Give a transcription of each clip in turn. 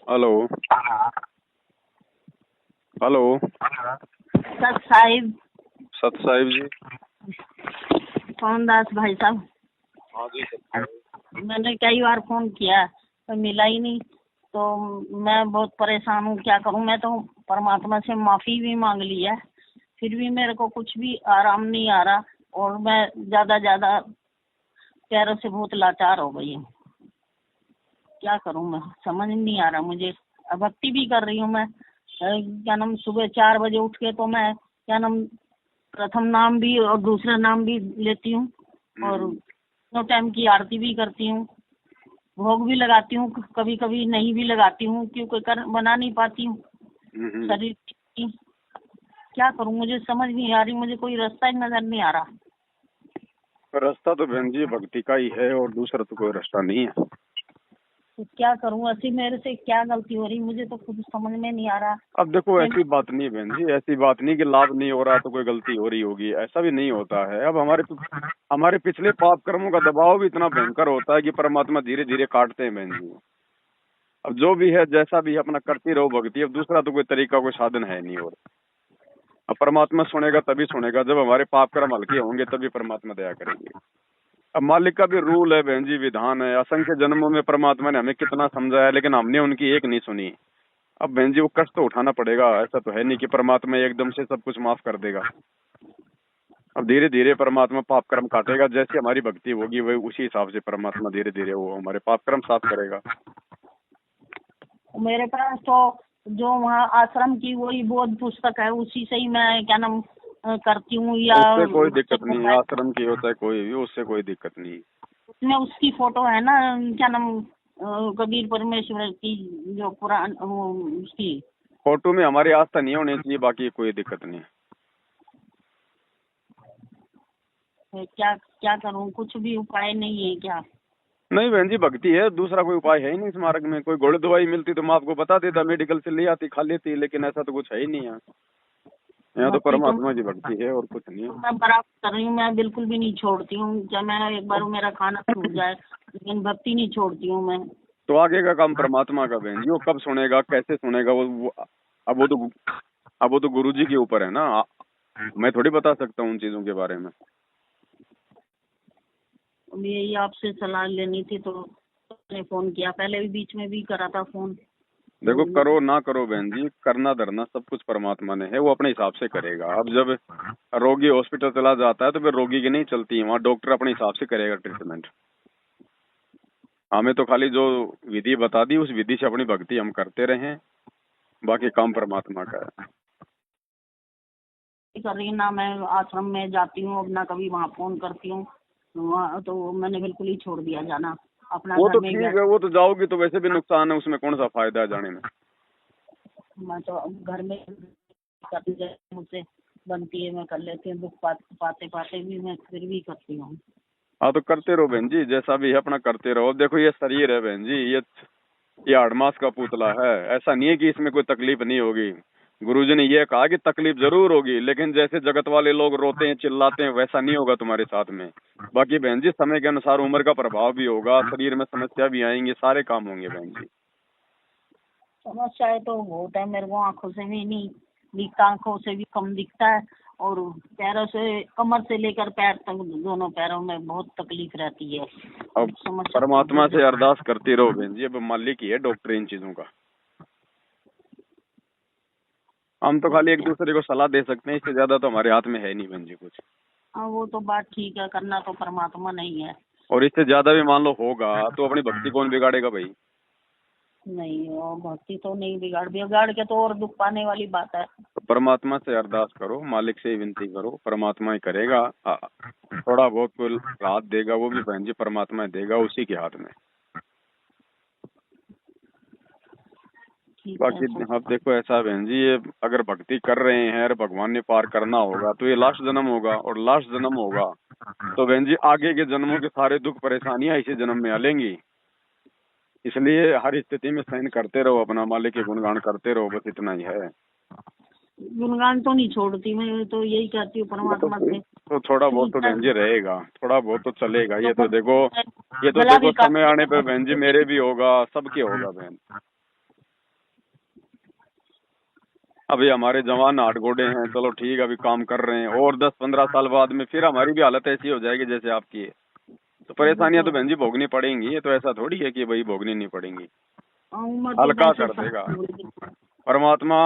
Hello. Hello. सत साहिब। सत साहिब जी। पवन दास भाई साहब। हाँ जी सत साहिब। मैंने कई बार फोन किया तो मिला ही नहीं, तो मैं बहुत परेशान हूँ। क्या करूँ? मैं तो परमात्मा से माफी भी मांग ली है, फिर भी मेरे को कुछ भी आराम नहीं आ रहा और मैं ज्यादा पैरों से बहुत लाचार हो गई हूँ। क्या करूँ? मैं समझ नहीं आ रहा मुझे। भक्ति भी कर रही हूँ मैं। क्या नाम, सुबह 4 बजे उठ के तो मैं क्या नाम प्रथम नाम भी और दूसरा नाम भी लेती हूँ और 9 टाइम की आरती भी करती हूँ, भोग भी लगाती हूँ, कभी कभी नहीं भी लगाती हूँ क्योंकि बना नहीं पाती हूँ शरीर की। क्या करूँ? मुझे समझ नहीं आ रही, मुझे कोई रास्ता ही नजर नहीं आ रहा। रास्ता तो बहन जी भक्ति का ही है और दूसरा तो कोई रास्ता नहीं है। तो क्या करूँ? ऐसी मेरे से क्या गलती हो रही, मुझे तो खुद समझ में नहीं आ रहा। अब देखो ऐसी बात नहीं बहन जी, ऐसी बात नहीं कि लाभ नहीं हो रहा तो कोई गलती हो रही होगी, ऐसा भी नहीं होता है। अब हमारे पिछले पाप कर्मों का दबाव भी इतना भयंकर होता है कि परमात्मा धीरे धीरे काटते हैं बहन जी। अब जो भी है जैसा भी है अपना करती रहो भक्ति, अब दूसरा तो कोई तरीका कोई साधन है नहीं। और अब परमात्मा सुनेगा तभी सुनेगा जब हमारे पाप कर्म हल्के होंगे, तभी परमात्मा दया करेंगे। अब मालिक का भी रूल है बहन जी, विधान है। असंख्य जन्मों में परमात्मा ने हमें कितना समझाया लेकिन हमने उनकी एक नहीं सुनी। अब बहन जी वो कष्ट तो उठाना पड़ेगा, ऐसा तो है नहीं कि परमात्मा एकदम से सब कुछ माफ कर देगा। अब धीरे धीरे परमात्मा पाप कर्म काटेगा, जैसी हमारी भक्ति होगी वही उसी हिसाब से परमात्मा धीरे धीरे वो हमारे पाप कर्म साफ करेगा। मेरे पास तो जो वहाँ आश्रम की वही बोध पुस्तक है, उसी से ही मैं क्या नाम करती हूँ। या उससे कोई दिक्कत नहीं है, आश्रम की होता है कोई भी, उससे कोई दिक्कत नहीं। उसमें उसकी फोटो है ना, क्या नाम कबीर परमेश्वर की, जो पुरान उसकी फोटो में हमारी आस्था नहीं होनी चाहिए, बाकी कोई दिक्कत नहीं। क्या क्या करूँ? कुछ भी उपाय नहीं है क्या? नहीं बहन जी भक्ति है, दूसरा कोई उपाय है ही नहीं इस मार्ग में। कोई गोली दवाई मिलती तो मैं आपको बता देता, मेडिकल से ले आती खा लेती, लेकिन ऐसा तो कुछ है ही नहीं है। यहाँ तो भक्ति तो परमात्मा की भक्ति है और कुछ नहीं है। मैं बराबर कर रही हूँ, मैं बिल्कुल भी नहीं छोड़ती हूँ। जब मैं एक बार मेरा खाना छूट जाए लेकिन भक्ति नहीं छोड़ती हूँ मैं। तो आगे का काम परमात्मा का बहन जी, वो कब सुनेगा कैसे सुनेगा अब वो तो गुरु जी के ऊपर है ना। मैं थोड़ी बता सकता हूँ उन चीजों के बारे में। यही आपसे सलाह लेनी थी तो मैंने फोन किया। पहले भी बीच में भी करा था फोन। देखो करो ना करो बहन जी, करना धरना सब कुछ परमात्मा ने है, वो अपने हिसाब से करेगा। अब जब रोगी हॉस्पिटल चला जाता है तो फिर रोगी की नहीं चलती है, वहाँ डॉक्टर अपने हिसाब से करेगा ट्रीटमेंट। हमें तो खाली जो विधि बता दी उस विधि से अपनी भक्ति हम करते रहे, बाकी काम परमात्मा का है। कर रही ना, मैं आश्रम में जाती हूँ अब ना कभी वहाँ फोन करती हूँ। वहाँ तो मैंने बिल्कुल ही छोड़ दिया जाना अपना। वो घर तो में ठीक है, वो तो जाओगी तो वैसे भी नुकसान है, उसमें कौन सा फायदा है जाने में। मैं तो घर में करती, जैसे मुझसे बनती है मैं कर लेती हूँ। दुख पाते पाते भी मैं फिर भी करती हूँ। हाँ तो करते रहो बहन जी, जैसा भी है अपना करते रहो। देखो ये शरीर है बहन जी, ये 8 मास का पुतला है। ऐसा नहीं है कि इसमें कोई तकलीफ नहीं होगी। गुरुजी ने ये कहा कि तकलीफ जरूर होगी, लेकिन जैसे जगत वाले लोग रोते हैं चिल्लाते हैं वैसा नहीं होगा तुम्हारे साथ में। बाकी बहन जी समय के अनुसार उम्र का प्रभाव भी होगा, शरीर में समस्या भी आएंगी, सारे काम होंगे बहन जी। समस्याएं तो बहुत है, मेरे को आंखों से भी नहीं दिखता, आंखों से भी कम दिखता है और पैरों से, कमर से लेकर पैर तक दोनों पैरों में बहुत तकलीफ रहती है। अब समस्या परमात्मा से अरदास करती रहो बहन जी, अब मालिक ही है डॉक्टर इन चीजों का। हम तो खाली एक दूसरे को सलाह दे सकते हैं, इससे ज्यादा तो हमारे हाथ में है नहीं बहन जी कुछ। हाँ, वो तो बात ठीक है, करना तो परमात्मा नहीं है। और इससे ज्यादा भी मान लो होगा तो अपनी भक्ति कौन बिगाड़ेगा भाई। नहीं, और भक्ति तो नहीं बिगाड़ के तो और दुख पाने वाली बात है। तो परमात्मा से अरदास करो, मालिक से विनती करो, परमात्मा ही करेगा। थोड़ा बहुत कोई राहत देगा वो भी बहन जी परमात्मा ही देगा, उसी के हाथ में। बाकी अब देखो ऐसा बहन जी, ये अगर भक्ति कर रहे हैं और भगवान ने पार करना होगा तो ये लास्ट जन्म होगा, और लास्ट जन्म होगा तो बहन जी आगे के जन्मों के सारे दुख परेशानियां इसी जन्म में आ लेंगी। इसलिए हर स्थिति में सहन करते रहो, अपना मालिक के गुणगान करते रहो, बस इतना ही है। गुणगान तो नहीं छोड़ती, मैं तो यही कहती हूँ परमात्मा से। तो थोड़ा बहुत तो बहन जी रहेगा, थोड़ा बहुत तो चलेगा। ये तो देखो समय आने पे बहन जी मेरे भी होगा, सबके होगा बहन। अभी हमारे जवान आठ घोड़े हैं, चलो ठीक है, अभी काम कर रहे हैं, और 10-15 साल बाद में फिर हमारी भी हालत ऐसी हो जाएगी जैसे आपकी है। तो वो परेशानियां तो तो बहन जी भोगनी पड़ेंगी, ये तो ऐसा थोड़ी है कि भाई भोगनी नहीं पड़ेंगी। उम्र तो हल्का वैसे कर देगा सबकी होगी। परमात्मा,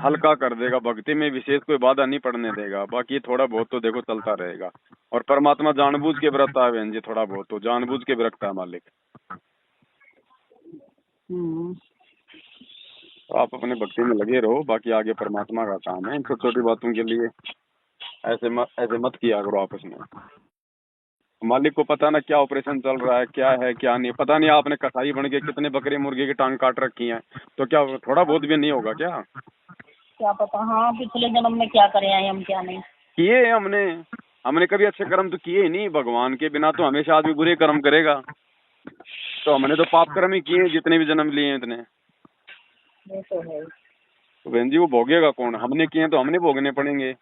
हल्का कर देगा। भक्ति में विशेष कोई बाधा नहीं पड़ने देगा, बाकी थोड़ा बहुत तो देखो चलता रहेगा। और परमात्मा जानबूझ के बरतता है बहन जी, थोड़ा बहुत तो जानबूझ के बरतता है मालिक। हम्म। तो आप अपने भक्ति में लगे रहो, बाकी आगे परमात्मा का काम है। इन छोटी छोटी बातों के लिए ऐसे मत किया करो आपस में। मालिक को पता ना क्या ऑपरेशन चल रहा है, क्या है क्या नहीं, पता नहीं आपने कसाई बन के कितने बकरे मुर्गे की टांग काट रखी है, तो क्या थोड़ा बहुत भी नहीं होगा क्या? क्या पता, हाँ पिछले जन्म में क्या करे हैं हम, क्या नहीं। किए हैं हमने। हमने कभी अच्छे कर्म तो किए ही नहीं। भगवान के बिना तो हमेशा आदमी बुरे कर्म करेगा। तो हमने तो पाप कर्म ही किए हैं, जितने भी जन्म लिए हैं इतने। ये तो है। तो बहन जी वो भोगेगा कौन? हमने किए हैं तो हमने भोगने पड़ेंगे।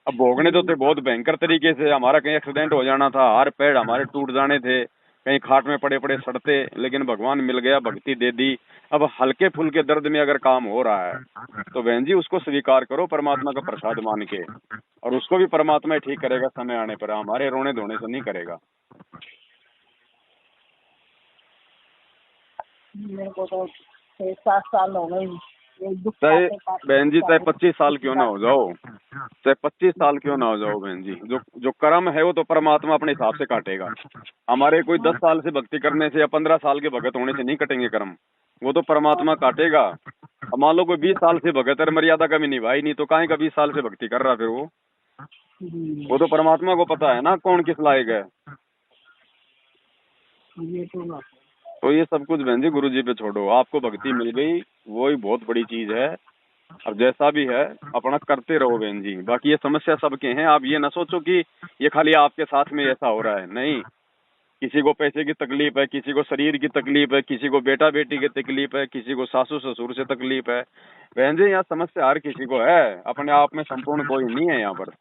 अब भोगने तो थे बहुत भयंकर तरीके से। हमारा कहीं एक्सीडेंट हो जाना था, हाथ पैर हमारे टूट जाने थे, कहीं खाट में पड़े पड़े सड़ते, लेकिन भगवान मिल गया, भक्ति दे दी। अब हल्के फुल्के दर्द में अगर काम हो रहा है तो बहन जी उसको स्वीकार करो परमात्मा का प्रसाद मान के, और उसको भी परमात्मा ही ठीक करेगा समय आने पर, हमारे रोने धोने से नहीं करेगा। मेरे को तो 6-7 साल हो गए ये दुख चाहे पाते पाते बहन जी चाहे 25 साल क्यों ना हो पाते। जाओ, चाहे 25 साल क्यों ना हो जाओ बहन जी, जो जो कर्म है वो तो परमात्मा अपने हिसाब से काटेगा। हमारे कोई 10 साल से भक्ति करने से या 15 साल के भगत होने से नहीं कटेंगे कर्म, वो तो परमात्मा काटेगा। अब मान लो कोई 20 साल से भगत है, मर्यादा कभी निभाई नहीं, तो काहे का 20 साल से भक्ति कर रहा फिर वो तो परमात्मा को पता है ना कौन किस लायक है। ये तो बात है। तो ये सब कुछ बहन जी गुरु जी पे छोड़ो, आपको भक्ति मिल गई वो ही बहुत बड़ी चीज है। अब जैसा भी है अपना करते रहो बहन जी, बाकी ये समस्या सबके हैं। आप ये ना सोचो कि ये खाली आपके साथ में ऐसा हो रहा है, नहीं। किसी को पैसे की तकलीफ है, किसी को शरीर की तकलीफ है, किसी को बेटा बेटी की तकलीफ है, किसी को सासू ससुर से तकलीफ है। बहन जी यहाँ समस्या हर किसी को है, अपने आप में संपूर्ण कोई नहीं है यहाँ पर।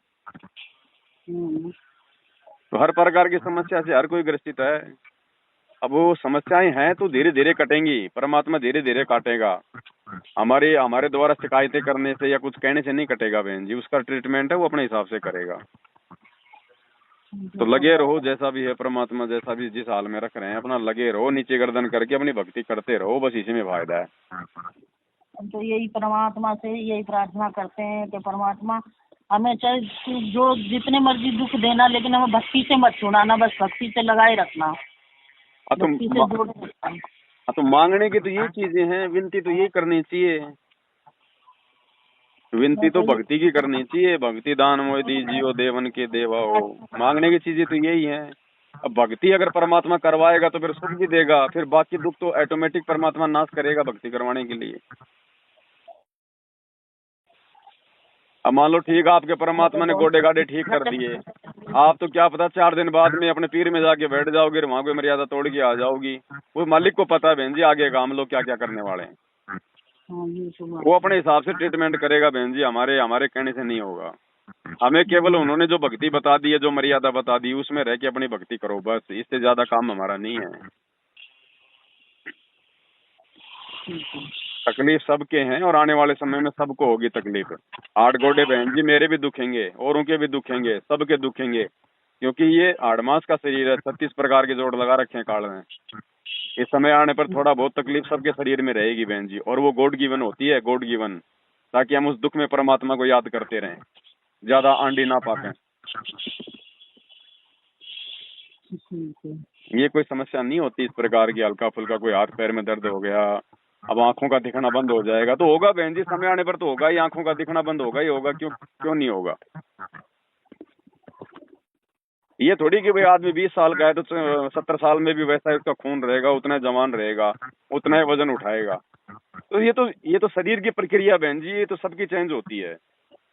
तो हर प्रकार की समस्या से हर कोई ग्रसित है। अब वो समस्याएं हैं तो धीरे धीरे कटेंगी, परमात्मा धीरे धीरे काटेगा। हमारे हमारे द्वारा शिकायतें करने से या कुछ कहने से नहीं कटेगा बहन जी, उसका ट्रीटमेंट है वो अपने हिसाब से करेगा। तो लगे रहो, जैसा भी है परमात्मा जैसा भी जिस हाल में रख रहे हैं अपना लगे रहो, नीचे गर्दन करके अपनी भक्ति करते रहो, बस इसी में फायदा है। हम तो यही परमात्मा से यही प्रार्थना करते हैं कि परमात्मा हमें चाहे तू जो जितने मर्जी दुख देना, लेकिन हमें भक्ति से मत छुड़ाना, बस भक्ति से लगाए रखना, भक्ति से जोड़ रखना। तो मांगने की तो यही चीजें हैं, विनती तो यही करनी चाहिए। विनती तो भक्ति की करनी चाहिए, भक्ति दान मोय दीजियो देवन के देवा हो। मांगने की चीजें तो यही है। अब भक्ति अगर परमात्मा करवाएगा तो फिर सुख भी देगा, फिर बाकी दुख तो ऑटोमेटिक परमात्मा नाश करेगा भक्ति करवाने के लिए। अब मान लो ठीक है आपके परमात्मा ने गोडे गाडे ठीक कर दिए, आप तो क्या पता 4 दिन बाद में अपने पीर में जाके बैठ जाओगे, वहां कोई मर्यादा तोड़ के आ जाओगी। वो मालिक को पता है बहन जी आगे का हम लोग क्या क्या करने वाले हैं। वो अपने हिसाब से ट्रीटमेंट करेगा बहन जी, हमारे हमारे कहने से नहीं होगा। हमें केवल उन्होंने जो भक्ति बता दी है, जो मर्यादा बता दी, उसमें रह के अपनी भक्ति करो, बस इससे ज्यादा काम हमारा नहीं है। तकलीफ सबके हैं और आने वाले समय में सबको होगी तकलीफ। 8 गोडे बहन जी मेरे भी दुखेंगे, औरों के भी दुखेंगे, सबके दुखेंगे, क्योंकि ये 8 मास का शरीर है, 36 प्रकार के जोड़ लगा रखे हैं काल में। इस समय आने पर थोड़ा बहुत तकलीफ सबके शरीर में रहेगी बहन जी, और वो गॉड गिवन होती है, गॉड गिवन, ताकि हम उस दुख में परमात्मा को याद करते रहें, ज्यादा आंडी ना पाके। ये कोई समस्या नहीं होती इस प्रकार की, हल्का फुल्का कोई हाथ पैर में दर्द हो गया, अब आंखों का दिखना बंद हो जाएगा तो होगा बहन जी, समय आने पर तो होगा ही, आंखों का दिखना बंद होगा ही होगा, क्यों क्यों नहीं होगा। ये थोड़ी कि भाई आदमी 20 साल का है तो 70 साल में भी वैसा उसका खून रहेगा, उतना जवान रहेगा, उतना ही वजन उठाएगा। तो ये तो शरीर की प्रक्रिया बहन जी, ये तो सबकी चेंज होती है।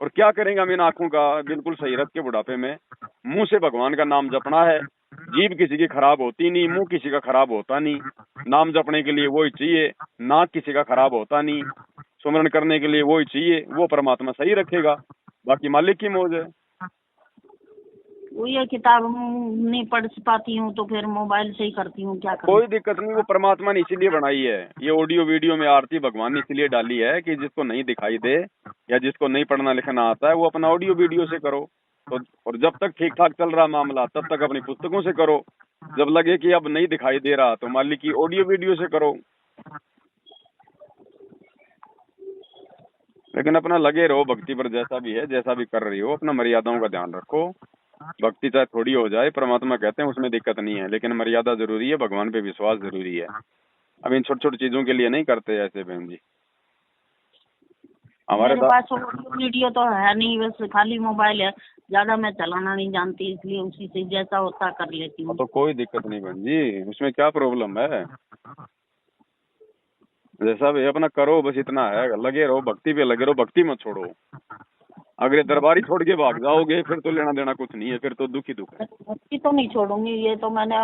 और क्या करेंगे हम इन आंखों का बिल्कुल सही रख के बुढ़ापे में, मुंह से भगवान का नाम जपना है। जीभ किसी की खराब होती नहीं, मुंह किसी का खराब होता नहीं, नाम जपने के लिए वही चाहिए। नाक किसी का खराब होता नहीं, सुमरन करने के लिए वही चाहिए, वो परमात्मा सही रखेगा, बाकी मालिक की मौज है। वो ये किताब नहीं पढ़ पाती हूँ तो फिर मोबाइल से ही करती हूँ, क्या करूँ। कोई दिक्कत नहीं, वो परमात्मा ने इसीलिए बनाई है, ये ऑडियो वीडियो में आरती भगवान ने इसीलिए डाली है कि जिसको नहीं दिखाई दे या जिसको नहीं पढ़ना लिखना आता है वो अपना ऑडियो वीडियो से करो। तो और जब तक ठीक ठाक चल रहा मामला तब तक अपनी पुस्तकों से करो। जब लगे कि अब नहीं दिखाई दे रहा तो मालिक की ऑडियो वीडियो से करो। लेकिन अपना लगे रहो भक्ति पर, जैसा भी है, जैसा भी कर रही हो, अपना मर्यादाओं का ध्यान रखो। भक्ति चाहे थोड़ी हो जाए, परमात्मा कहते हैं उसमें दिक्कत नहीं है, लेकिन मर्यादा जरूरी है, भगवान पे विश्वास जरूरी है। अब इन छोटी छोटी चीजों के लिए नहीं करते ऐसे बहन जी। हमारे मेरे पास ऑडियो वीडियो तो है नहीं, बस खाली मोबाइल है, ज्यादा मैं चलाना नहीं जानती, इसलिए उसी से जैसा होता कर लेती हूँ। तो कोई दिक्कत नहीं बहन जी, उसमें क्या प्रॉब्लम है, जैसा भी अपना करो, बस इतना है। लगे रहो भक्ति पे, लगे रहो, भक्ति मत छोड़ो। अगर दरबारी छोड़ के भाग जाओगे फिर तो लेना देना कुछ नहीं है, फिर तो दुख ही दुख है। भक्ति तो नहीं छोड़ूंगी, ये तो मैंने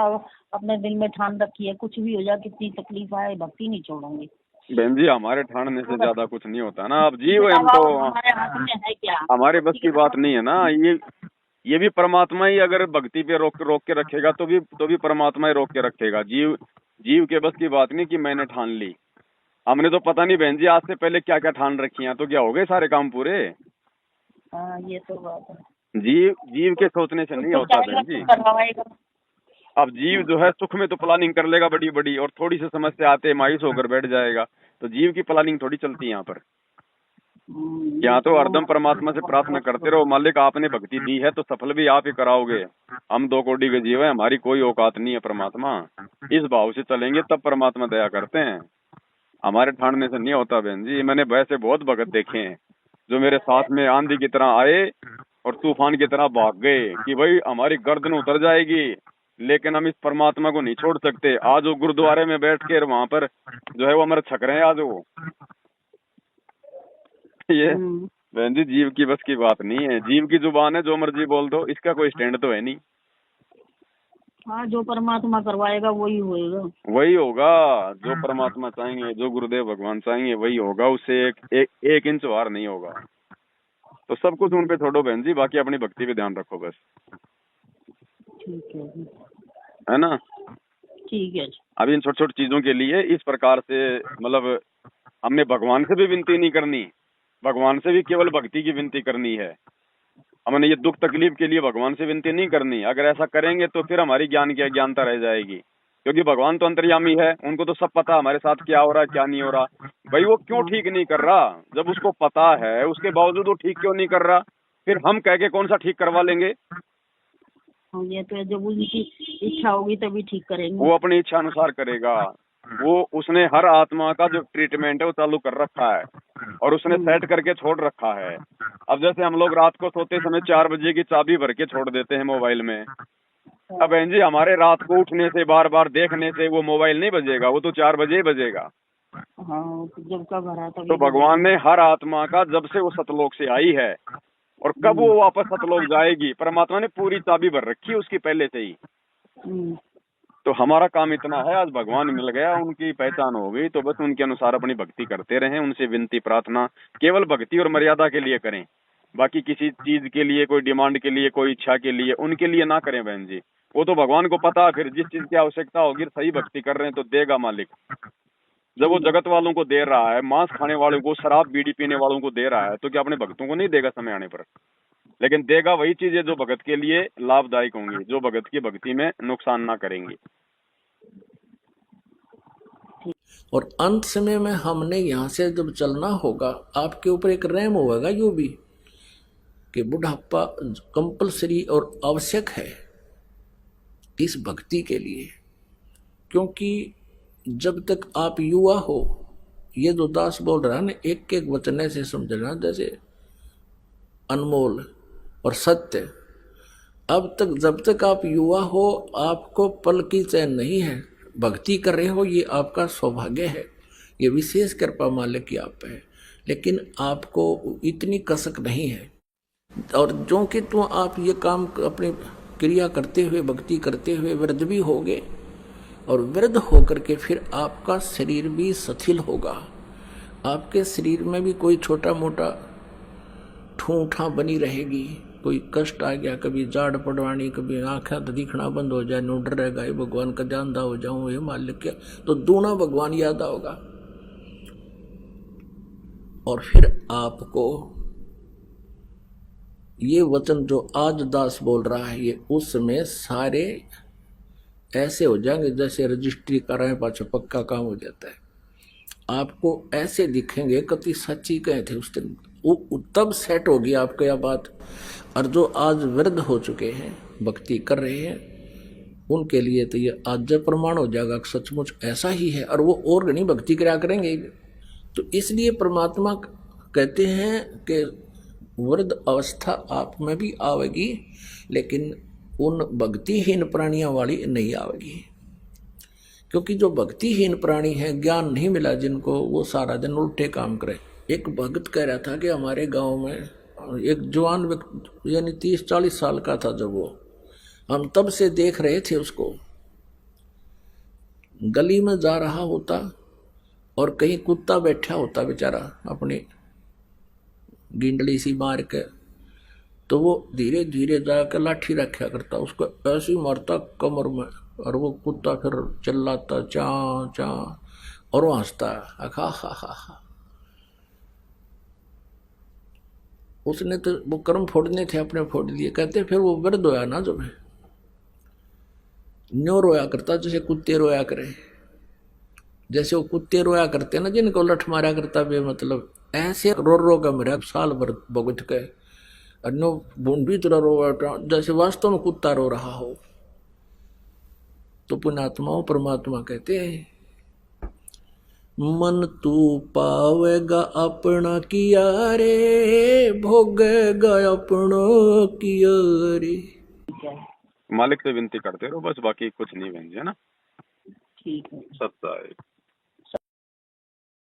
अपने दिल में ठान रखी है, कुछ भी हो जाए, कितनी तकलीफ आए, भक्ति नहीं छोड़ूंगी। बहन जी हमारे ठानने से ज्यादा कुछ नहीं होता ना। अब जीव हम तो हमारे हाथ में है क्या, हमारे बस की बात नहीं है ना। ये भी परमात्मा ही अगर भक्ति पे रोक के रखेगा तो भी परमात्मा ही रोक के रखेगा। जीव के बस की बात नहीं कि मैंने ठान ली। हमने तो पता नहीं बहन जी आज से पहले क्या क्या ठान रखी हैं, तो क्या हो गए सारे काम पूरे। हाँ ये तो बात है। जीव के सोचने से नहीं होता बहन जी। अब जीव जो है सुख में तो प्लानिंग कर लेगा बड़ी बड़ी, और थोड़ी सी समस्या आते मायूस होकर बैठ जाएगा। तो जीव की प्लानिंग थोड़ी चलती है यहाँ पर। यहाँ तो हरदम परमात्मा से प्रार्थना करते रहो, मालिक आपने भक्ति दी है तो सफल भी आप ही कराओगे। हम 2 कोटि के जीव हैं, हमारी कोई औकात नहीं है परमात्मा। इस भाव से चलेंगे तब परमात्मा दया करते हैं। हमारे ठानने से नहीं होता बहन जी। मैंने वैसे बहुत भगत देखे हैं जो मेरे साथ में आंधी की तरह आए और तूफान की तरह भाग गए कि भाई हमारी गर्दन उतर जाएगी, लेकिन हम इस परमात्मा को नहीं छोड़ सकते। आज वो गुरुद्वारे में बैठ के वहां पर जो है वो हमारे छक रहे हैं आज वो। ये बहन जी जीव की बस की बात नहीं है। जीव की जुबान है, जो मर्जी बोल दो, इसका कोई स्टैंड तो है नहीं। हाँ जो परमात्मा करवाएगा वही होएगा, वही होगा जो परमात्मा चाहेंगे, जो गुरुदेव भगवान चाहेंगे वही होगा। उससे एक इंच बाहर नहीं होगा। तो सब कुछ उन पे छोड़ो बहन जी, बाकी अपनी भक्ति पे ध्यान रखो बस। ठीक है ना। ठीक है। अभी इन छोटी छोटी चीजों के लिए इस प्रकार से मतलब हमने भगवान से भी विनती नहीं करनी, भगवान से भी केवल भक्ति की विनती करनी है। हमने ये दुख तकलीफ के लिए भगवान से विनती नहीं करनी। अगर ऐसा करेंगे तो फिर हमारी ज्ञान की अज्ञानता रह जाएगी, क्योंकि भगवान तो अंतर्यामी है, उनको तो सब पता हमारे साथ क्या हो रहा है क्या नहीं हो रहा। भाई वो क्यों ठीक नहीं कर रहा, जब उसको पता है उसके बावजूद वो ठीक क्यों नहीं कर रहा, फिर हम कह के कौन सा ठीक करवा लेंगे। ये तो जब उनकी इच्छा होगी तभी ठीक करेंगे। वो अपनी इच्छा अनुसार करेगा। वो उसने हर आत्मा का जो ट्रीटमेंट है वो चालू कर रखा है और उसने सेट करके छोड़ रखा है। अब जैसे हम लोग रात को सोते समय 4 बजे की चाबी भर के छोड़ देते हैं मोबाइल में। अब बहन जी हमारे रात को उठने से बार बार देखने से वो मोबाइल नहीं बजेगा, वो तो 4 बजे ही बजेगा। हाँ जब का भरा तो भगवान ने हर आत्मा का, जब से वो सतलोक से आई है और कब वो वापस सतलोक जाएगी, परमात्मा ने पूरी चाबी भर रखी है उसकी पहले से ही। तो हमारा काम इतना है, आज भगवान मिल गया, उनकी पहचान हो गई, तो बस उनके अनुसार अपनी भक्ति करते रहें। उनसे विनती प्रार्थना केवल भक्ति और मर्यादा के लिए करें, बाकी किसी चीज के लिए, कोई डिमांड के लिए, कोई इच्छा के लिए, उनके लिए ना करें बहन जी। वो तो भगवान को पता है, फिर जिस चीज की आवश्यकता होगी सही भक्ति कर रहे हैं तो देगा मालिक। जब वो जगत वालों को दे रहा है, मांस खाने वालों को, शराब बीड़ी पीने वालों को दे रहा है, तो क्या अपने भक्तों को नहीं देगा समय आने पर। लेकिन देगा वही चीजें जो भगत के लिए लाभदायक होंगी, जो भगत की भक्ति में नुकसान ना करेंगी। और अंत समय में हमने यहाँ से जब चलना होगा, आपके ऊपर एक रैम होगा यो भी कि बुढ़ापा कंपलसरी और आवश्यक है इस भक्ति के लिए। क्योंकि जब तक आप युवा हो, ये जो दास बोल रहा है ना, एक एक वचन से समझना जैसे अनमोल और सत्य। अब तक जब तक आप युवा हो, आपको पल की चैन नहीं है, भक्ति कर रहे हो, ये आपका सौभाग्य है, ये विशेष कृपा मालिक की आप पे है। लेकिन आपको इतनी कसक नहीं है, और जो कि तो आप ये काम अपनी क्रिया करते हुए, भक्ति करते हुए वृद्ध भी होगे, और वृद्ध होकर के फिर आपका शरीर भी शिथिल होगा। आपके शरीर में भी कोई छोटा मोटा ठूठा बनी रहेगी, कोई कष्ट आ गया, कभी जाड़ पड़वानी, कभी आँखें दिखना बंद हो जाए, नो डर रहेगा, भगवान का जानदा हो जाऊं, ये मालिक क्या, तो दूना भगवान याद आओगा। और फिर आपको ये वचन जो आज दास बोल रहा है ये उसमें सारे ऐसे हो जाएंगे जैसे रजिस्ट्री कर रहे हैं, पाछा पक्का काम हो जाता है। आपको ऐसे दिखेंगे कति सच्ची कहे थे उस दिन, वो तब सेट होगी आपको यह बात। और जो आज वृद्ध हो चुके हैं, भक्ति कर रहे हैं, उनके लिए तो ये आज प्रमाण हो जाएगा कि सचमुच ऐसा ही है, और वो और नहीं भक्ति करा करेंगे। तो इसलिए परमात्मा कहते हैं कि वृद्ध अवस्था आप में भी आवेगी, लेकिन उन भक्तिहीन प्राणियों वाली नहीं आवेगी। क्योंकि जो भक्तिहीन प्राणी है, ज्ञान नहीं मिला जिनको, वो सारा दिन उल्टे काम करे। एक भक्त कह रहा था कि हमारे गांव में एक जवान व्यक्ति, यानी 30-40 साल का था जब वो, हम तब से देख रहे थे उसको, गली में जा रहा होता और कहीं कुत्ता बैठा होता बेचारा अपनी गिंडली सी मार के, तो वो धीरे धीरे जाकर लाठी रखा करता, उसको ऐसे मारता कमर में, और वो कुत्ता फिर चिल्लाता चा चा, और वो हंसता हा हा हा। उसने तो वो कर्म फोड़ने थे, अपने फोड़ दिए। कहते फिर वो वृद्ध होया ना, जब न्यो रोया करता जैसे कुत्ते रोया करे, जैसे वो कुत्ते रोया करते ना जिनको लठ मारा करता बे, मतलब ऐसे रो रो का मेरा साल भर भुगत के अन्नो बूंदी तरह रो, जैसे वास्तव में कुत्ता रो रहा हो। तो पुण्यात्माओं परमात्मा कहते हैं, मन तू पावेगा अपना किया रे, भोगेगा अपना किया रे। मालिक से विनती करते रहो बस, बाकी कुछ नहीं बहन जी, है ना। ठीक है। सत्ता है।